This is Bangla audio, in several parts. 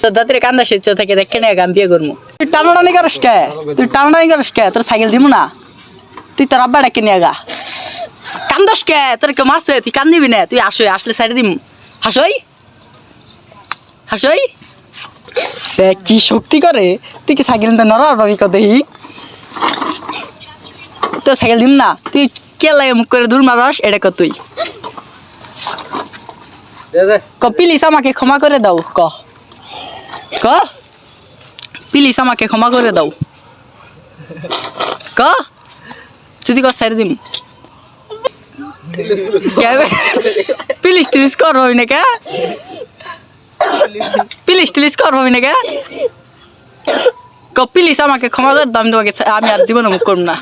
তোর দাদির কান্দা শেষ থেকে দেখে না গান বিয়ে করবো তুই টানাটানি করিস কে তোর সাইকেল দিব না তুই তোর আব্বা ডেকে নিয়ে গা কান্দস কে তোর কেউ মারছে তুই কান্দিবি না তুই আসলে সাইডে দিম হাসই কি শক্তি করে তুই কি সাইকেল নড়ার ভাবি কদেহি তোর সাইকেল দিম না তুই কে লাগে মুখ করে দূর মারস এটা কর তুই প্লিজ আমাকে ক্ষমা করে দাও প্লিজ আমাকে ক্ষমা করে দাও যদি সাইড দিম প্লিজ কর হবি না কে প্লিজ কর হবি না কে প্লিজ আমাকে ক্ষমা করে দাও তোমাকে আমি আর জীবনে মুখ করব না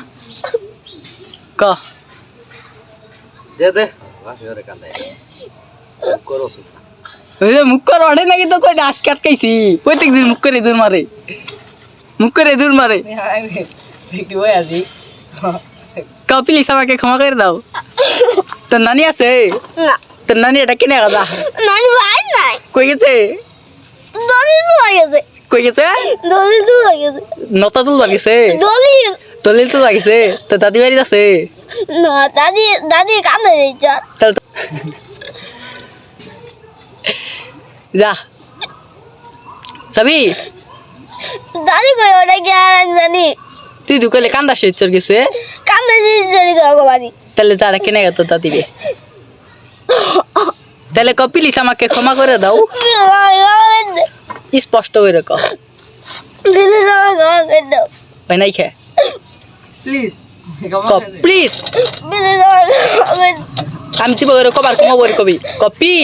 মুখ কর অড়ে নাকি তো কয়টা আজকে আটকাইছি প্রত্যেক দিন মুখ করে দূর মারে প্লিজ আমাকে ক্ষমা করে দাও তোর নানি আছে তোর নানি এটা কিনে গাদা কই গেছে নতা তুল লাগিছে দলিল তো লাগিছে তোর দাদি বাড়ি আছে দাদি কান্দে যা যাবি দাদি কই ওটা কি আর জানি তুই দুকলে কান্দা শেষ চল গেছে কান্দে চড়ি তো বাড়ি তাহলে যারা কিনে গেত দাদি রে তাহলে প্লিজ আমাকে ক্ষমা করে দাও স্পষ্ট করে ক ভাই নাই খে প্লিজ আমি চিব করে কবার কমাবো কবি কপি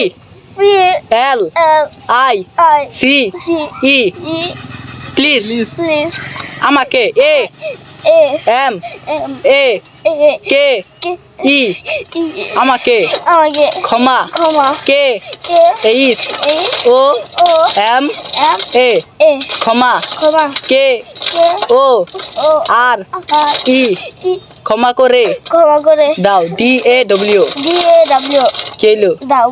এল আই সি ই প্লিজ আমাকে এ এম এ কে ই আমাকে ক্ষমা K H O M A ক্ষমা কে ও আর ই ক্ষমা করে দাও DAW কেলো দাও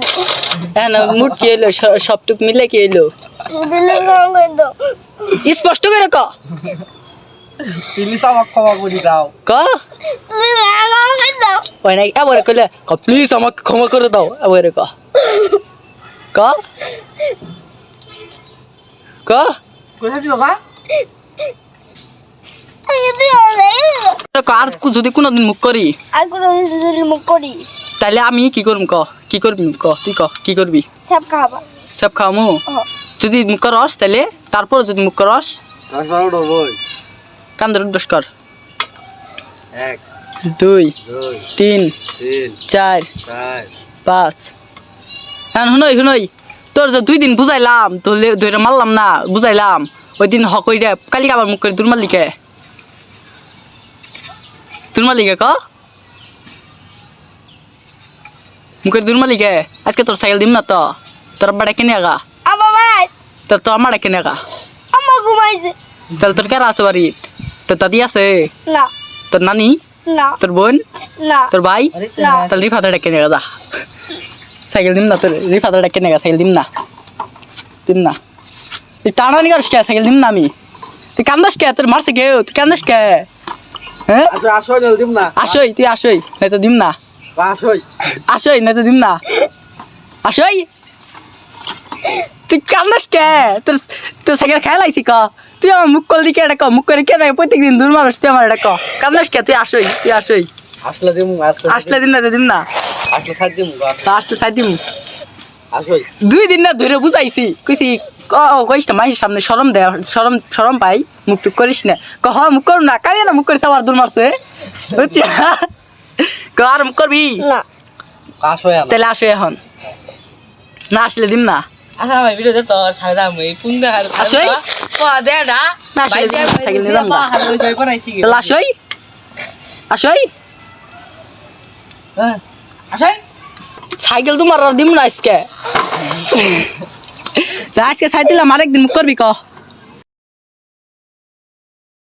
হ্যাঁ না মুড কেলো সবটুক মিলে কেলো স্পষ্ট করে ক প্লিজ আমাকে ক্ষমা করে দাও ওই না এবারে কইলে প্লিজ আমাকে ক্ষমা করে দাও এবারে ক আর যদি কোনোদিন মুখ করি তাহলে আমি কি করব কি করবি তুই কি করবি সব খাওয়ামু যদি মুখ করস তাহলে তারপর যদি মুখ করস কান্দর দোষ কর 1 2 3 4 5 হ্যাঁ শুনই তোর তো 2 দিন বুঝাইলাম তোর ধরে মারলাম না বুঝাইলাম ওই দিন হকই রে কালি আবার মুখ করে দুর্মালিকে মুখের দুর্মালিকে আজকে তোর সাইকেল দিম না তো তোর বাড়া কিনে আগা তোর তো আমার কিনে আগা তাহলে তোর কারা আছে বাড়ি তোর দাদি আছে তোর নানি তোর বোন তোর ভাই তাহলে রিফাদা ডেকে নেগা যা সাইকেল দিম না তোর রিফাদা ডেকে নেগা সাইকেল দিম না তুই টানানি করিস কে সাইকেল দিম না আমি তুই কান্দাস কে তোর মারছে কেউ তুই কান্দাস কে হ্যাঁ আসই তুই আসই নাই তো দিম না আসই তুই কান্দাস কে তোর সাইকেল খেয়ে লাইছি ক তুই আমার মুখ কল দিকে এটা মুখ করে কে প্রত্যেকদিন দূর মানুষ তুই আমার এটা কান্দাস কে তুই আসই আসলে দিম না আসলে সাইড দিম 2 দিন না ধরে বুঝাইছি কইছি কইস না মাইসের সামনে শরম পাই মুখ টুক করিস না মুখ করুন না কাই না মুখ করে আবার দূর মারছে আর মুখ করবি তাহলে আসো এখন না আসলে দিম না সাইকেল তোমার দিম না আজকে সাইকেল দিলাম আরেকদিন মুখ করবি